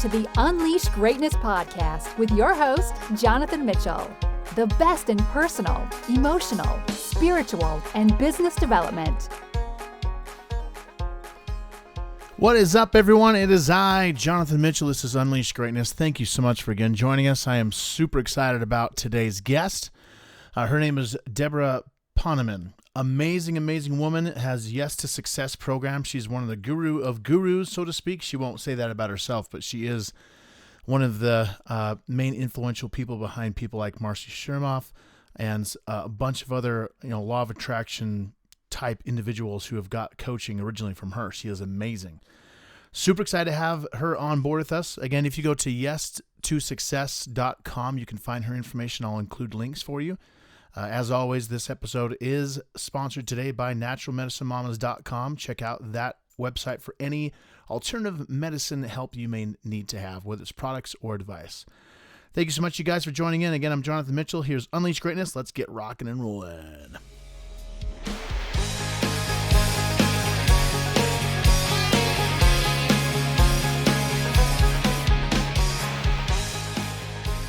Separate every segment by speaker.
Speaker 1: to the Unleash Greatness podcast with your host, Jonathan Mitchell. The best in personal, emotional, spiritual, and business development.
Speaker 2: What is up, everyone? It is I, Jonathan Mitchell. This is Unleash Greatness. Thank you so much for again joining us. I am super excited about today's guest. Her name is Debra Poneman. Amazing, amazing woman. Has Yes to Success program. She's one of the guru of gurus, so to speak. She won't say that about herself, but she is one of the main influential people behind people like Marcy Shermoff and a bunch of other, law of attraction type individuals who have got coaching originally from her. She is amazing. Super excited to have her on board with us. Again, if you go to yes2success.com, you can find her information. I'll include links for you. As always, this episode is sponsored today by naturalmedicinemamas.com. Check out that website for any alternative medicine help you may need to have, whether it's products or advice. Thank you so much, you guys, for joining in. Again, I'm Jonathan Mitchell. Here's Unleash Greatness. Let's get rocking and rolling.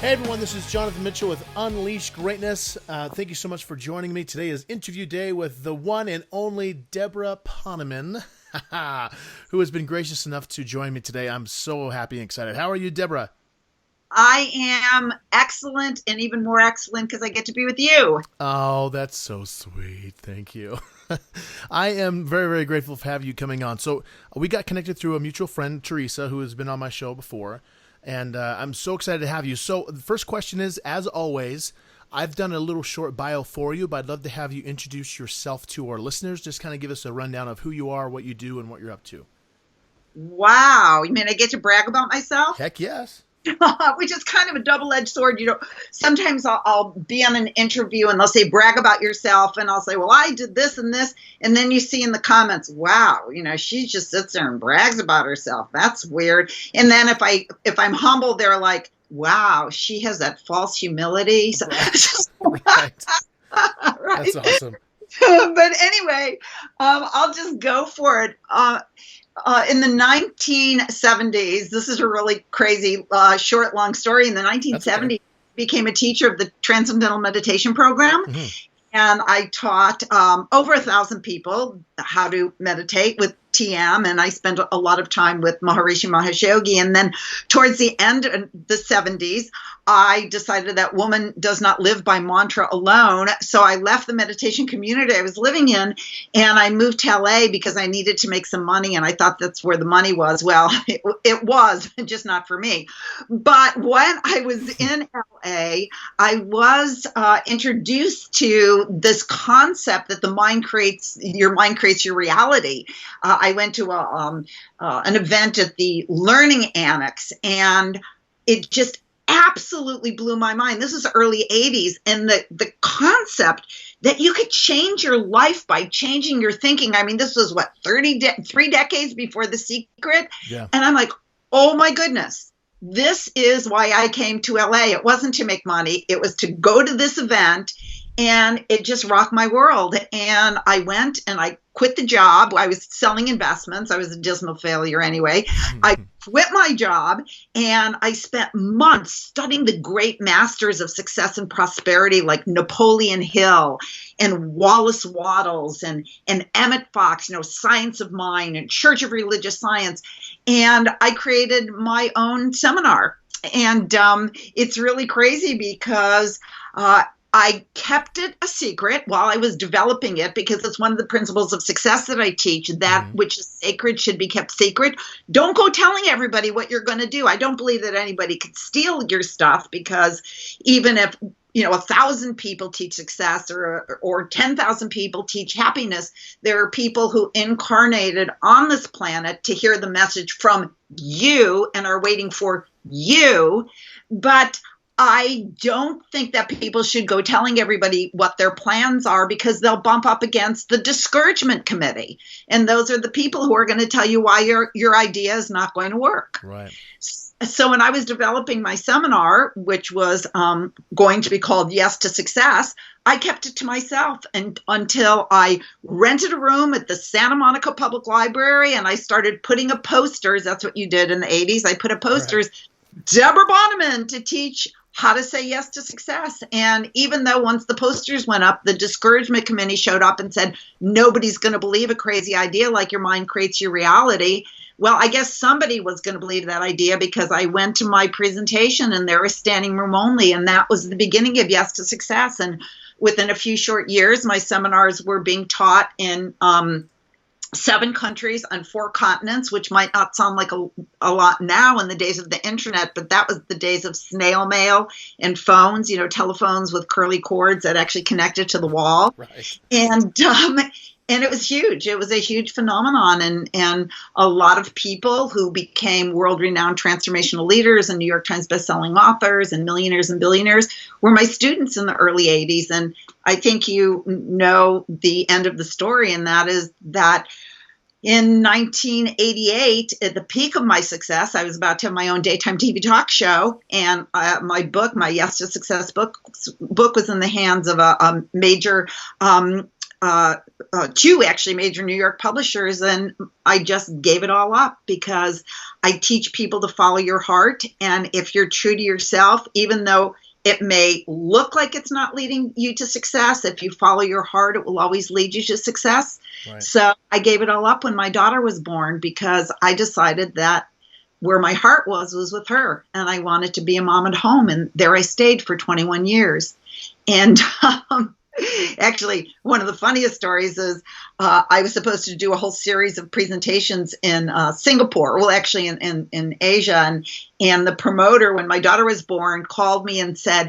Speaker 2: Hey everyone, this is Jonathan Mitchell with Unleash Greatness. Thank you so much for joining me. Today is interview day with the one and only Debra Poneman, who has been gracious enough to join me today. I'm so happy and excited. How are you, Debra?
Speaker 3: I am excellent, and even more excellent because I get to be with you.
Speaker 2: Oh, that's so sweet. Thank you. I am very, very grateful for having you coming on. So we got connected through a mutual friend, Teresa, who has been on my show before. And I'm so excited to have you. So the first question is, as always, I've done a little short bio for you, but I'd love to have you introduce yourself to our listeners. Just kind of give us a rundown of who you are, what you do, and what you're up to.
Speaker 3: Wow. You mean I get to brag about myself?
Speaker 2: Heck yes.
Speaker 3: Which is kind of a double-edged sword. Sometimes I'll be on an interview and they'll say, brag about yourself. And I'll say, well, I did this and this. And then you see in the comments, wow, she just sits there and brags about herself. That's weird. And then if I'm humble, they're like, wow, she has that false humility. So,
Speaker 2: right.
Speaker 3: Right.
Speaker 2: That's awesome.
Speaker 3: But anyway, I'll just go for it. In the 1970s, this is a really crazy, short, long story. In the 1970s, I became a teacher of the Transcendental Meditation Program. Mm-hmm. And I taught over 1,000 people how to meditate with TM. And I spent a lot of time with Maharishi Mahesh Yogi. And then towards the end of the 70s, I decided that woman does not live by mantra alone. So I left the meditation community I was living in and I moved to LA because I needed to make some money. And I thought that's where the money was. Well, it was, just not for me. But when I was in LA, I was introduced to this concept that your mind creates your reality. I went to an event at the Learning Annex, and it just absolutely blew my mind. This is early 80s, and the concept that you could change your life by changing your thinking. I mean, this was 3 decades before The Secret. Yeah. And I'm like, oh my goodness, this is why I came to LA. It wasn't to make money. It was to go to this event, and it just rocked my world. And I went and I quit the job. I was selling investments. I was a dismal failure anyway. I quit my job and I spent months studying the great masters of success and prosperity like Napoleon Hill and Wallace Wattles and Emmett Fox, Science of Mind and Church of Religious Science. And I created my own seminar. And it's really crazy because I kept it a secret while I was developing it because it's one of the principles of success that I teach, that which is sacred should be kept secret. Don't go telling everybody what you're going to do. I don't believe that anybody could steal your stuff because even if 1,000 people teach success or 10,000 people teach happiness, there are people who incarnated on this planet to hear the message from you and are waiting for you. But I don't think that people should go telling everybody what their plans are because they'll bump up against the discouragement committee. And those are the people who are going to tell you why your idea is not going to work.
Speaker 2: Right.
Speaker 3: So when I was developing my seminar, which was going to be called Yes to Success, I kept it to myself until I rented a room at the Santa Monica Public Library, and I started putting up posters. That's what you did in the 80s. I put up posters, right. Debra Poneman to teach how to say yes to success. And even though once the posters went up, the discouragement committee showed up and said, nobody's going to believe a crazy idea like your mind creates your reality. Well, I guess somebody was going to believe that idea because I went to my presentation and there was standing room only. And that was the beginning of Yes to Success. And within a few short years, my seminars were being taught in 7 countries on 4 continents, which might not sound like a lot now in the days of the internet, but that was the days of snail mail and phones, telephones with curly cords that actually connected to the wall.
Speaker 2: Right.
Speaker 3: And it was huge. It was a huge phenomenon. And a lot of people who became world-renowned transformational leaders and New York Times bestselling authors and millionaires and billionaires were my students in the early 80s. And I think you know the end of the story, and that is that in 1988, at the peak of my success, I was about to have my own daytime TV talk show, and my book, my Yes to Success book was in the hands of a major 2 actually major New York publishers, and I just gave it all up because I teach people to follow your heart. And if you're true to yourself, even though it may look like it's not leading you to success, if you follow your heart, it will always lead you to success. Right. So I gave it all up when my daughter was born because I decided that where my heart was with her, and I wanted to be a mom at home. And there I stayed for 21 years. And actually, one of the funniest stories is I was supposed to do a whole series of presentations in Singapore, well, actually in Asia. And the promoter, when my daughter was born, called me and said,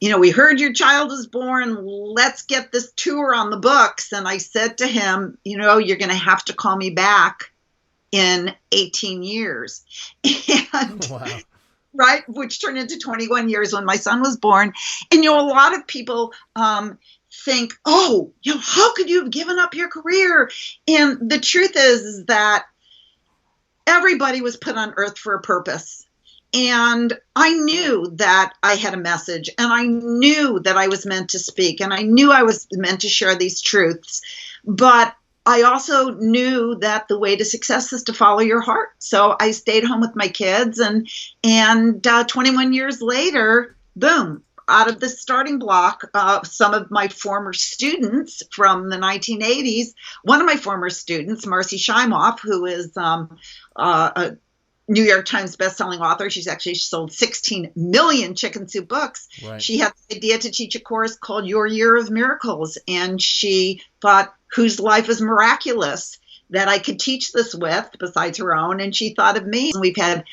Speaker 3: we heard your child is born. Let's get this tour on the books. And I said to him, you're going to have to call me back in 18 years. And wow. Right, which turned into 21 years when my son was born. And, a lot of people think, how could you have given up your career? And the truth is that everybody was put on earth for a purpose. And I knew that I had a message, and I knew that I was meant to speak, and I knew I was meant to share these truths. But I also knew that the way to success is to follow your heart. So I stayed home with my kids, and 21 years later, boom, out of the starting block, some of my former students from the 1980s, one of my former students, Marcy Shimoff, who is a New York Times bestselling author. She's actually sold 16 million Chicken Soup books. Right. She had the idea to teach a course called Your Year of Miracles. And she thought, whose life is miraculous that I could teach this with besides her own? And she thought of me. And we've had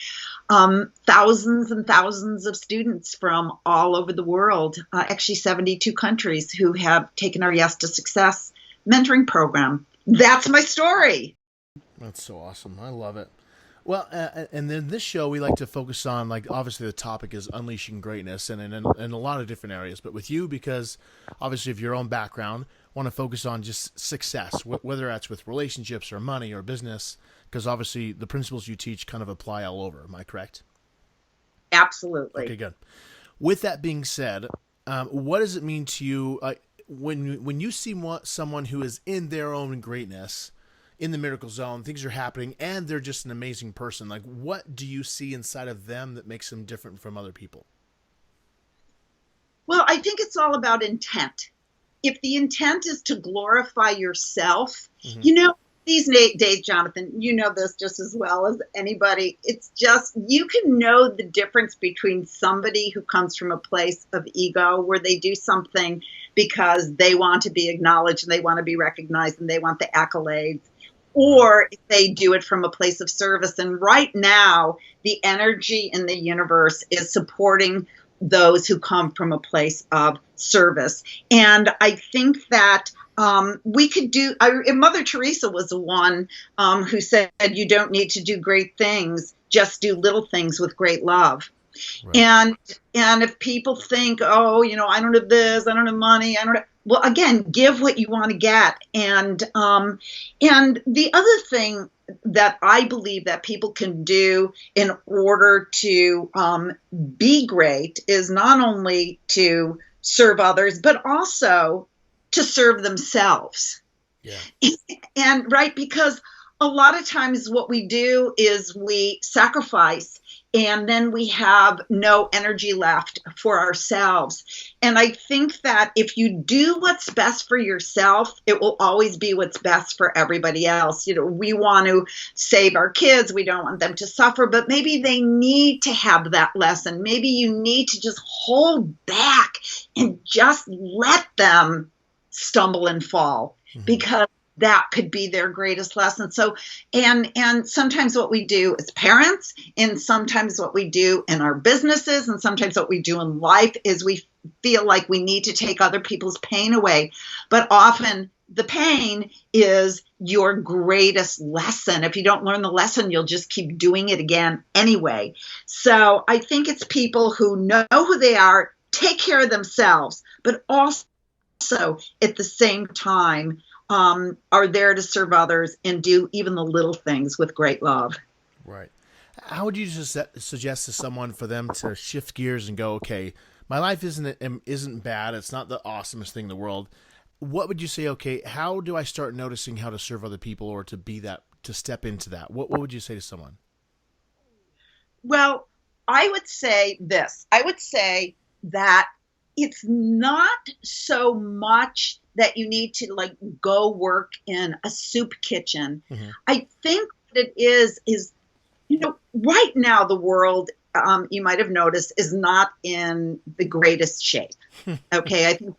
Speaker 3: thousands and thousands of students from all over the world, actually 72 countries, who have taken our Yes to Success mentoring program. That's my story.
Speaker 2: That's so awesome. I love it. Well, and then this show, we like to focus on, obviously the topic is unleashing greatness and in a lot of different areas. But with you, because obviously of your own background, want to focus on just success, whether that's with relationships or money or business, because obviously the principles you teach kind of apply all over. Am I correct?
Speaker 3: Absolutely.
Speaker 2: Okay, good. With that being said, what does it mean to you when you see someone who is in their own greatness, in the miracle zone, things are happening, and they're just an amazing person? What do you see inside of them that makes them different from other people?
Speaker 3: Well, I think it's all about intent. If the intent is to glorify yourself, mm-hmm. These days, Jonathan, you know this just as well as anybody. It's just, you can know the difference between somebody who comes from a place of ego, where they do something because they want to be acknowledged and they want to be recognized and they want the accolades, or if they do it from a place of service. And right now, the energy in the universe is supporting those who come from a place of service. And I think that we could do, Mother Teresa was the one who said, you don't need to do great things, just do little things with great love. Right. And if people think, I don't have this, I don't have money, well, again, give what you want to get. And the other thing that I believe that people can do in order to be great is not only to serve others, but also to serve themselves.
Speaker 2: Yeah.
Speaker 3: And right, because a lot of times what we do is we sacrifice and then we have no energy left for ourselves. And I think that if you do what's best for yourself, it will always be what's best for everybody else. You know, we want to save our kids. We don't want them to suffer, but maybe they need to have that lesson. Maybe you need to just hold back and just let them stumble and fall, because that could be their greatest lesson. So, and sometimes what we do as parents, and sometimes what we do in our businesses, and sometimes what we do in life is we feel like we need to take other people's pain away. But often the pain is your greatest lesson. If you don't learn the lesson, you'll just keep doing it again anyway. So I think it's people who know who they are, take care of themselves, but also at the same time are there to serve others and do even the little things with great love.
Speaker 2: Right. How would you just suggest to someone for them to shift gears and go, okay, my life isn't bad. It's not the awesomest thing in the world. What would you say? Okay, how do I start noticing how to serve other people or to be that, to step into that? What would you say to someone?
Speaker 3: Well, I would say this. I would say that it's not so much that you need to like go work in a soup kitchen. Mm-hmm. I think what it is, you know, right now the world, you might have noticed, is not in the greatest shape. Okay, I think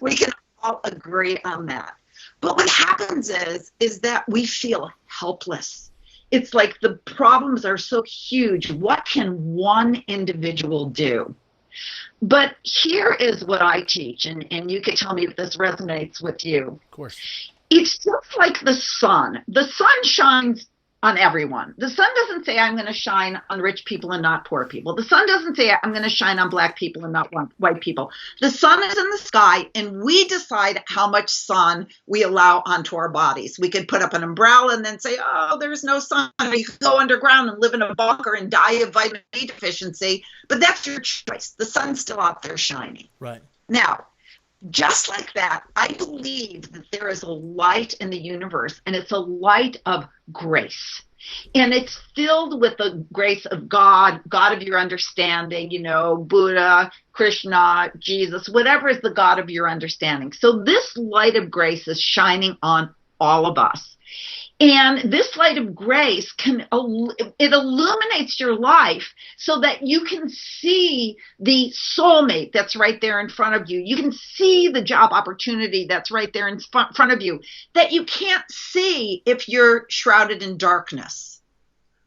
Speaker 3: we can all agree on that. But what happens is that we feel helpless. It's like the problems are so huge. What can one individual do? But here is what I teach, and you can tell me if this resonates with you.
Speaker 2: Of course.
Speaker 3: It's just like the sun. The sun shines on everyone. The sun doesn't say, I'm going to shine on rich people and not poor people. The sun doesn't say, I'm going to shine on black people and not white people. The sun is in the sky, and we decide how much sun we allow onto our bodies. We could put up an umbrella and then say, oh, there's no sun. Or you could go underground and live in a bunker and die of vitamin D deficiency. But that's your choice. The sun's still out there shining.
Speaker 2: Right.
Speaker 3: Now, just like that, I believe that there is a light in the universe, and it's a light of grace. And it's filled with the grace of God, God of your understanding, you know, Buddha, Krishna, Jesus, whatever is the God of your understanding. So this light of grace is shining on all of us. And this light of grace it illuminates your life so that you can see the soulmate that's right there in front of you. You can see the job opportunity that's right there in front of you that you can't see if you're shrouded in darkness.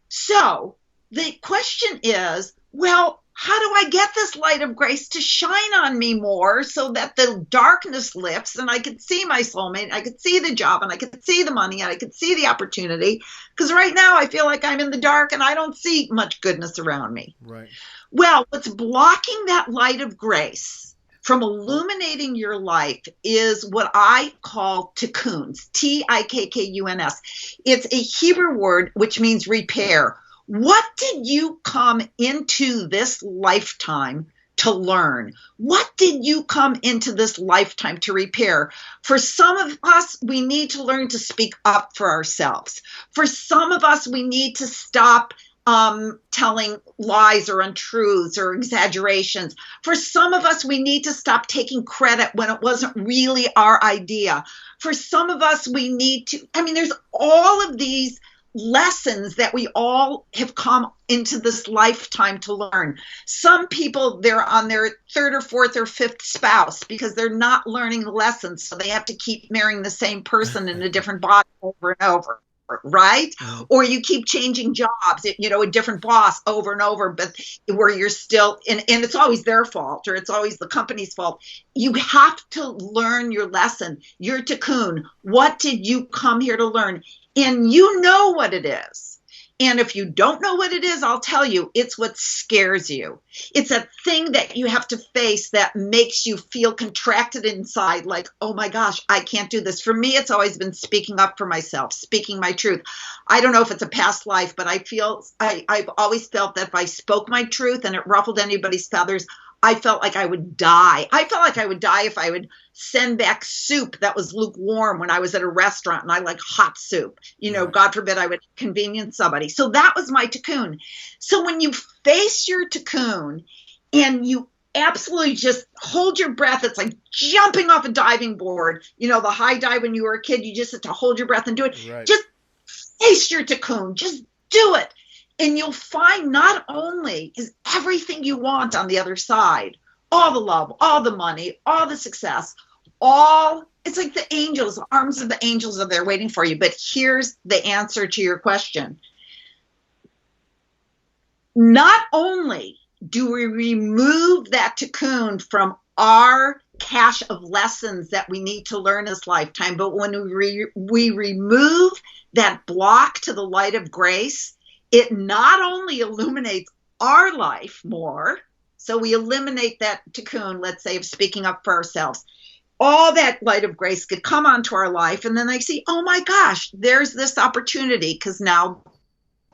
Speaker 3: So the question is, well, how do I get this light of grace to shine on me more so that the darkness lifts and I could see my soulmate, I could see the job, and I could see the money, and I could see the opportunity? Because right now I feel like I'm in the dark and I don't see much goodness around me.
Speaker 2: Right.
Speaker 3: Well, what's blocking that light of grace from illuminating your life is what I call tikkuns, Tikkuns. It's a Hebrew word which means repair. What did you come into this lifetime to learn? What did you come into this lifetime to repair? For some of us, we need to learn to speak up for ourselves. For some of us, we need to stop telling lies or untruths or exaggerations. For some of us, we need to stop taking credit when it wasn't really our idea. For some of us, we need to, there's all of these lessons that we all have come into this lifetime to learn. Some people, they're on their third or fourth or fifth spouse because they're not learning the lessons, so they have to keep marrying the same person in a different body over and over, right? Mm-hmm. Or you keep changing jobs, a different boss over and over, but where you're still, and it's always their fault, or it's always the company's fault. You have to learn your lesson, your tikkun. What did you come here to learn? And you know what it is. And if you don't know what it is, I'll tell you, it's what scares you. It's a thing that you have to face that makes you feel contracted inside, like, oh my gosh, I can't do this. For me, it's always been speaking up for myself, speaking my truth. I don't know if it's a past life, but I've always felt that if I spoke my truth and it ruffled anybody's feathers, I felt like I would die. I felt like I would die if I would send back soup that was lukewarm when I was at a restaurant and I like hot soup.
Speaker 2: Right.
Speaker 3: God forbid I would inconvenience somebody. So that was my cocoon. So when you face your cocoon and you absolutely just hold your breath, it's like jumping off a diving board. The high dive when you were a kid, you just had to hold your breath and do it.
Speaker 2: Right.
Speaker 3: Just face your cocoon. Just do it. And you'll find not only is everything you want on the other side, all the love, all the money, all the success, it's like the angels, the arms of the angels are there waiting for you. But here's the answer to your question. Not only do we remove that cocoon from our cache of lessons that we need to learn this lifetime, but when we remove that block to the light of grace, it not only illuminates our life more, so we eliminate that cocoon, let's say, of speaking up for ourselves. All that light of grace could come onto our life, and then I see, oh my gosh, there's this opportunity, because now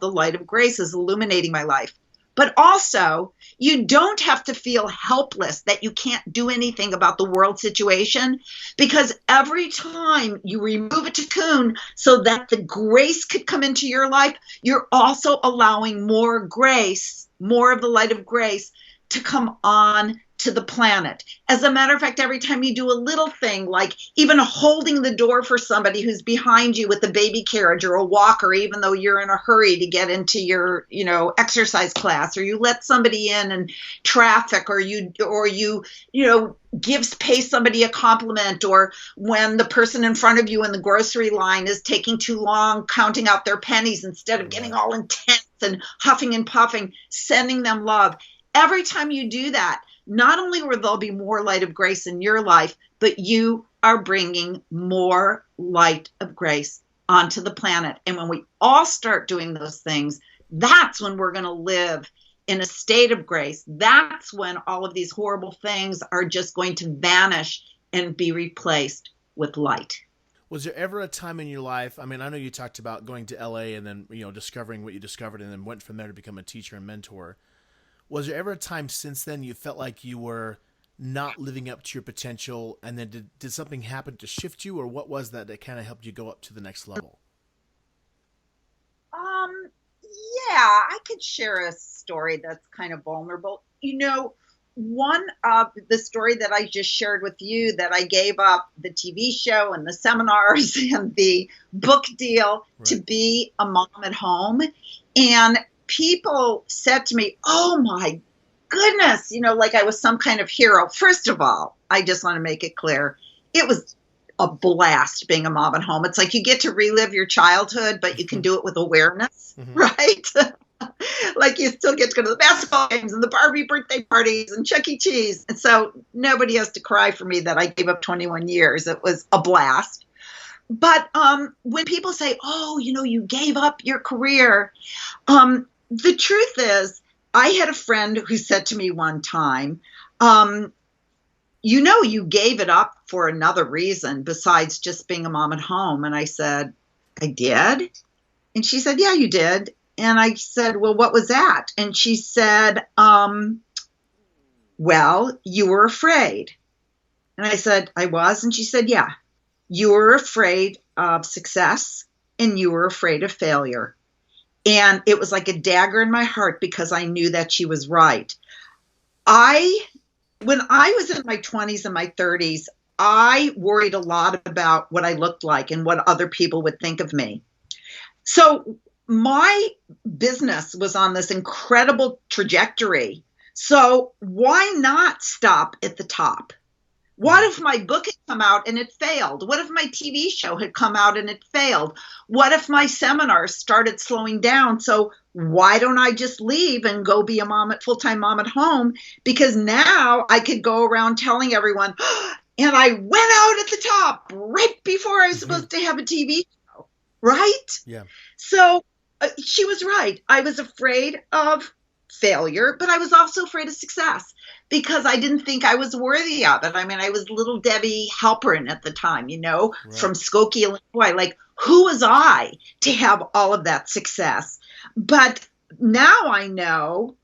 Speaker 3: the light of grace is illuminating my life. But also, you don't have to feel helpless that you can't do anything about the world situation, because every time you remove a cocoon so that the grace could come into your life, you're also allowing more grace, more of the light of grace to come on to the planet. As a matter of fact, every time you do a little thing, like even holding the door for somebody who's behind you with a baby carriage or a walker, even though you're in a hurry to get into your, exercise class, or you let somebody in traffic, or you pay somebody a compliment, or when the person in front of you in the grocery line is taking too long counting out their pennies instead of getting all intense and huffing and puffing, sending them love. Every time you do that, not only will there be more light of grace in your life, but you are bringing more light of grace onto the planet. And when we all start doing those things, that's when we're going to live in a state of grace. That's when all of these horrible things are just going to vanish and be replaced with light.
Speaker 2: Was there ever a time in your life, I know you talked about going to LA and then, discovering what you discovered and then went from there to become a teacher and mentor. Was there ever a time since then you felt like you were not living up to your potential, and then did something happen to shift you, or what was that kind of helped you go up to the next level?
Speaker 3: Yeah, I could share a story that's kind of vulnerable. One of the story that I just shared with you, that I gave up the TV show and the seminars and the book deal to be a mom at home. And people said to me, oh my goodness, like I was some kind of hero. First of all, I just want to make it clear, it was a blast being a mom at home. It's like you get to relive your childhood, but you can do it with awareness, right? Like you still get to go to the basketball games and the Barbie birthday parties and Chuck E. Cheese. And so nobody has to cry for me that I gave up 21 years. It was a blast. But when people say, oh, you gave up your career, the truth is, I had a friend who said to me one time, you gave it up for another reason besides just being a mom at home. And I said, I did? And she said, yeah, you did. And I said, well, what was that? And she said, well, you were afraid. And I said, I was? And she said, yeah, you were afraid of success and you were afraid of failure. And it was like a dagger in my heart, because I knew that she was right. When I was in my 20s and my 30s, I worried a lot about what I looked like and what other people would think of me. So my business was on this incredible trajectory. So why not stop at the top? What if my book had come out and it failed? What if my TV show had come out and it failed? What if my seminars started slowing down? So why don't I just leave and go be a full-time mom at home? Because now I could go around telling everyone, and I went out at the top right before I was supposed to have a TV show, right?
Speaker 2: Yeah.
Speaker 3: So She was right. I was afraid of failure, but I was also afraid of success because I didn't think I was worthy of it. I mean, I was little Debbie Halperin at the time,
Speaker 2: Right.
Speaker 3: from Skokie, Illinois. Like, who was I to have all of that success? But now I know,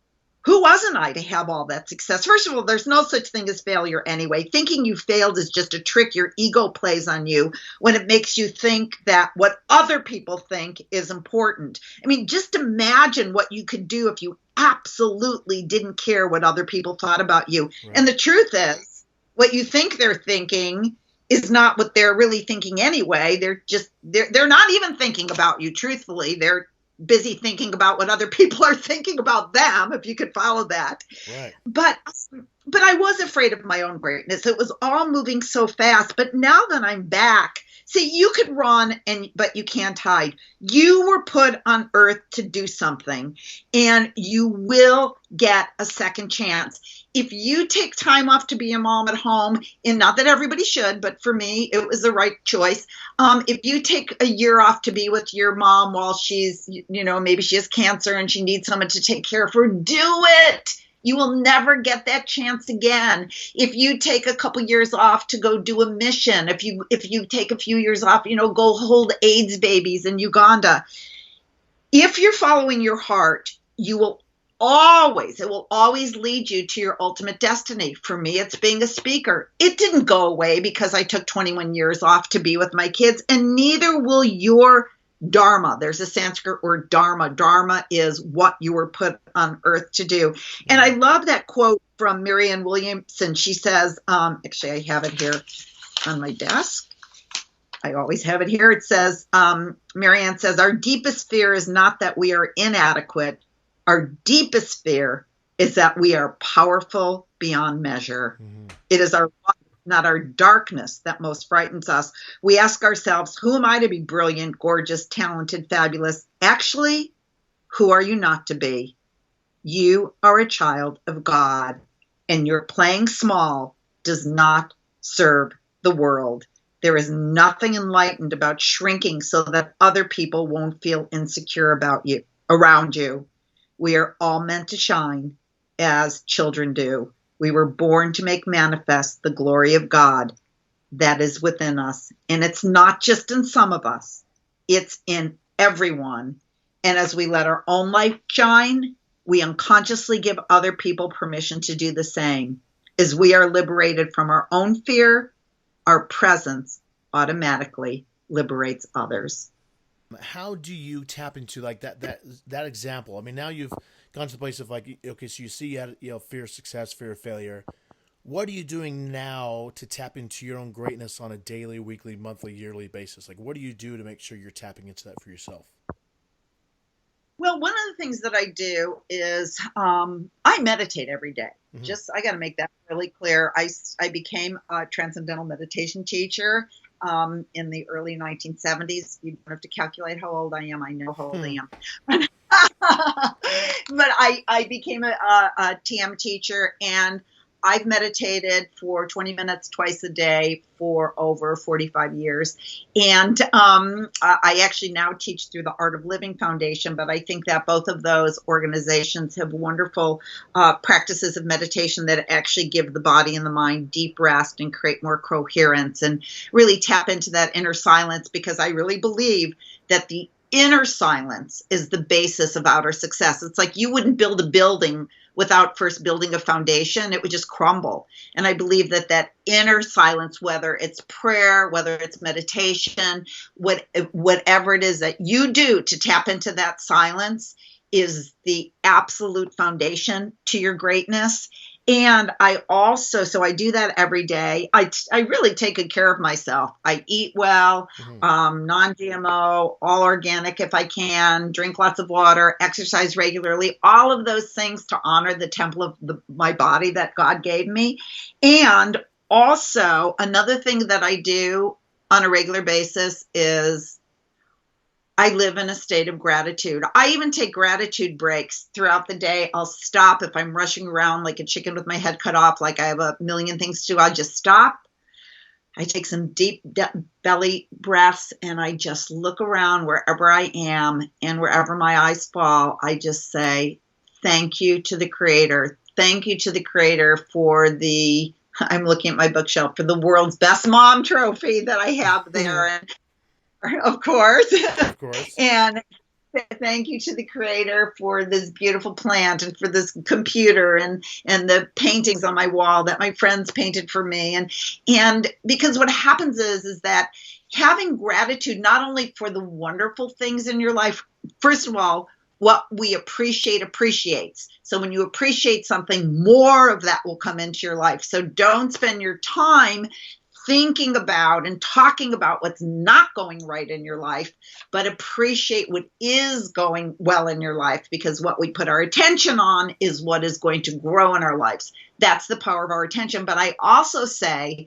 Speaker 3: who wasn't I to have all that success? First of all, there's no such thing as failure anyway. Thinking you failed is just a trick your ego plays on you when it makes you think that what other people think is important. I mean, just imagine what you could do if you absolutely didn't care what other people thought about you.
Speaker 2: Right.
Speaker 3: And the truth is, what you think they're thinking is not what they're really thinking anyway. They're not even thinking about you, truthfully. They're busy thinking about what other people are thinking about them, if you could follow that.
Speaker 2: Right.
Speaker 3: But I was afraid of my own greatness. It was all moving so fast. But now that I'm back, see, you could run but you can't hide. You were put on earth to do something, and you will get a second chance. If you take time off to be a mom at home, and not that everybody should, but for me, it was the right choice. If you take a year off to be with your mom while she's, maybe she has cancer and she needs someone to take care of her, do it. You will never get that chance again. If you take a couple years off to go do a mission, if you take a few years off, go hold AIDS babies in Uganda. If you're following your heart, it will always lead you to your ultimate destiny. For me, it's being a speaker. It didn't go away because I took 21 years off to be with my kids, and neither will your dharma. There's a Sanskrit word, dharma. Dharma is what you were put on earth to do. And I love that quote from Marianne Williamson. She says, actually, I have it here on my desk. I always have it here. It says, Marianne says, our deepest fear is not that we are inadequate. Our deepest fear is that we are powerful beyond measure. Mm-hmm. It is our light, not our darkness, that most frightens us. We ask ourselves, who am I to be brilliant, gorgeous, talented, fabulous? Actually, who are you not to be? You are a child of God, and your playing small does not serve the world. There is nothing enlightened about shrinking so that other people won't feel insecure about you, around you. We are all meant to shine as children do. We were born to make manifest the glory of God that is within us. And it's not just in some of us, it's in everyone. And as we let our own light shine, we unconsciously give other people permission to do the same. As we are liberated from our own fear, our presence automatically liberates others.
Speaker 2: How do you tap into like that example? I mean, now you've gone to the place of like, okay, so you see you had, fear of success, fear of failure. What are you doing now to tap into your own greatness on a daily, weekly, monthly, yearly basis? Like, what do you do to make sure you're tapping into that for yourself?
Speaker 3: Well, one of the things that I do is I meditate every day. Mm-hmm. I got to make that really clear. I became a transcendental meditation teacher in the early 1970s. You don't have to calculate how old I am. I know how old I am. But I became a TM teacher, and I've meditated for 20 minutes twice a day for over 45 years. And I actually now teach through the Art of Living Foundation, but I think that both of those organizations have wonderful practices of meditation that actually give the body and the mind deep rest and create more coherence and really tap into that inner silence, because I really believe that the inner silence is the basis of outer success. It's like you wouldn't build a building without first building a foundation. It would just crumble. And I believe that inner silence, whether it's prayer, whether it's meditation, whatever it is that you do to tap into that silence, is the absolute foundation to your greatness. And I do that every day. I really take good care of myself. I eat well, non-GMO, all organic if I can, drink lots of water, exercise regularly, all of those things to honor the temple of my body that God gave me. And also another thing that I do on a regular basis is I live in a state of gratitude. I even take gratitude breaks throughout the day. I'll stop if I'm rushing around like a chicken with my head cut off, like I have a million things to do. I'll just stop, I take some deep belly breaths, and I just look around wherever I am, and wherever my eyes fall, I just say, thank you to the Creator. Thank you to the Creator for I'm looking at my bookshelf, for the world's best mom trophy that I have there. And, of course.
Speaker 2: Of course.
Speaker 3: And thank you to the Creator for this beautiful plant, and for this computer, and the paintings on my wall that my friends painted for me. And because what happens is that having gratitude, not only for the wonderful things in your life, first of all, what we appreciate appreciates. So when you appreciate something, more of that will come into your life. So don't spend your time thinking about and talking about what's not going right in your life, but appreciate what is going well in your life, because what we put our attention on is what is going to grow in our lives. That's the power of our attention. But I also say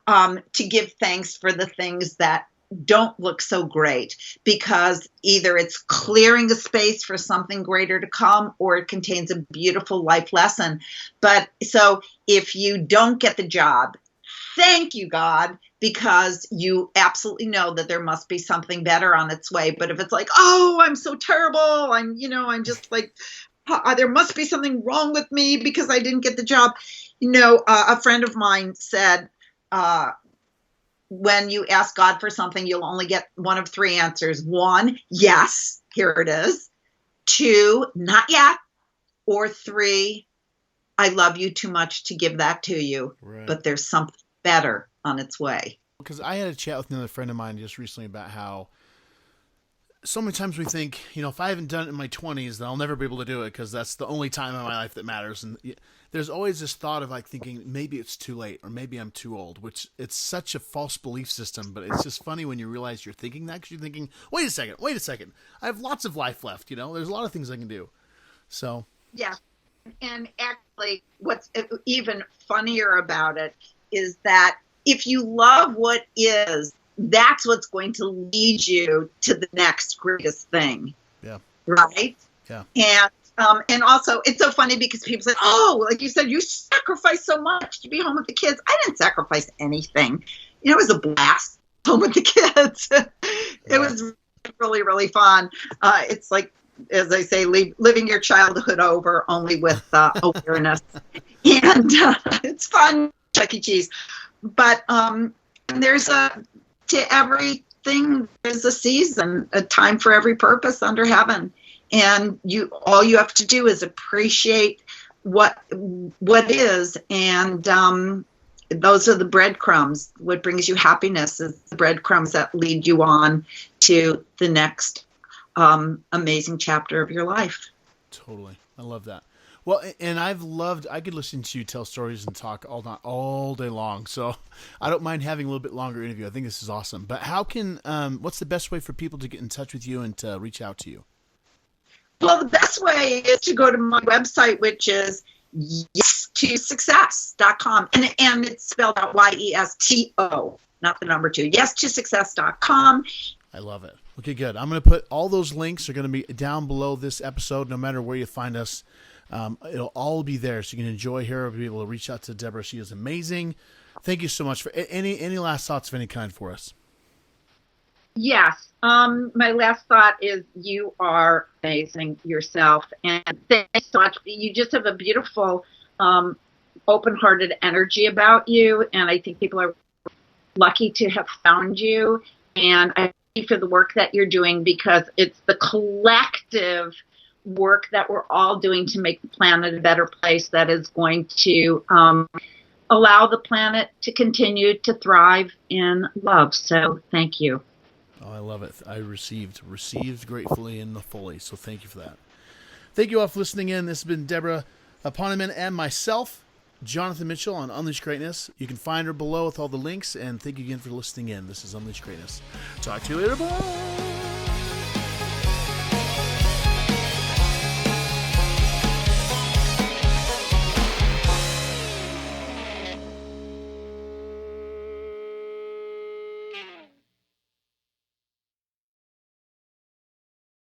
Speaker 3: to give thanks for the things that don't look so great, because either it's clearing a space for something greater to come, or it contains a beautiful life lesson. But so if you don't get the job, thank you, God, because you absolutely know that there must be something better on its way. But if it's like, oh, I'm so terrible, I'm just like, there must be something wrong with me because I didn't get the job. A friend of mine said, when you ask God for something, you'll only get one of three answers. 1, yes, here it is. 2, not yet. Or 3, I love you too much to give that to you. Right. But there's something better on its way.
Speaker 2: Because I had a chat with another friend of mine just recently about how so many times we think, if I haven't done it in my 20s, then I'll never be able to do it because that's the only time in my life that matters. And there's always this thought of like thinking maybe it's too late or maybe I'm too old, which it's such a false belief system. But it's just funny when you realize you're thinking that, because you're thinking, wait a second. I have lots of life left. There's a lot of things I can do. So.
Speaker 3: Yeah. And actually what's even funnier about it is that if you love what is, that's what's going to lead you to the next greatest thing.
Speaker 2: Yeah.
Speaker 3: Right?
Speaker 2: Yeah.
Speaker 3: And also it's so funny because people say, oh, like you said, you sacrificed so much to be home with the kids. I didn't sacrifice anything. It was a blast home with the kids. It was really, really fun. It's like, as I say, living your childhood over, only with awareness. And it's fun, Chuck E. Cheese. But there's to everything, there's a season, a time for every purpose under heaven. And all you have to do is appreciate what is. And those are the breadcrumbs. What brings you happiness is the breadcrumbs that lead you on to the next amazing chapter of your life.
Speaker 2: Totally. I love that. Well, and I could listen to you tell stories and talk all day long. So I don't mind having a little bit longer interview. I think this is awesome. But what's the best way for people to get in touch with you and to reach out to you?
Speaker 3: Well, the best way is to go to my website, which is yes2success.com. And it's spelled out YESTO, not the number 2. Yes2success.com.
Speaker 2: I love it. Okay, good. I'm going to put all those links are going to be down below this episode, no matter where you find us. It'll all be there, so you can enjoy her. Be able to reach out to Debra. She is amazing. Thank you so much. For any last thoughts of any kind for us?
Speaker 3: Yes. My last thought is you are amazing yourself, and thanks so much. You just have a beautiful, open-hearted energy about you, and I think people are lucky to have found you. And I thank you for the work that you're doing, because it's the collective work that we're all doing to make the planet a better place that is going to allow the planet to continue to thrive in love. So thank you.
Speaker 2: Oh, I love it. I received gratefully and fully. So thank you for that. Thank you all for listening in. This has been Debra Poneman and myself, Jonathan Mitchell, on Unleash Greatness. You can find her below with all the links. And thank you again for listening in. This is Unleash Greatness. Talk to you later. Bye.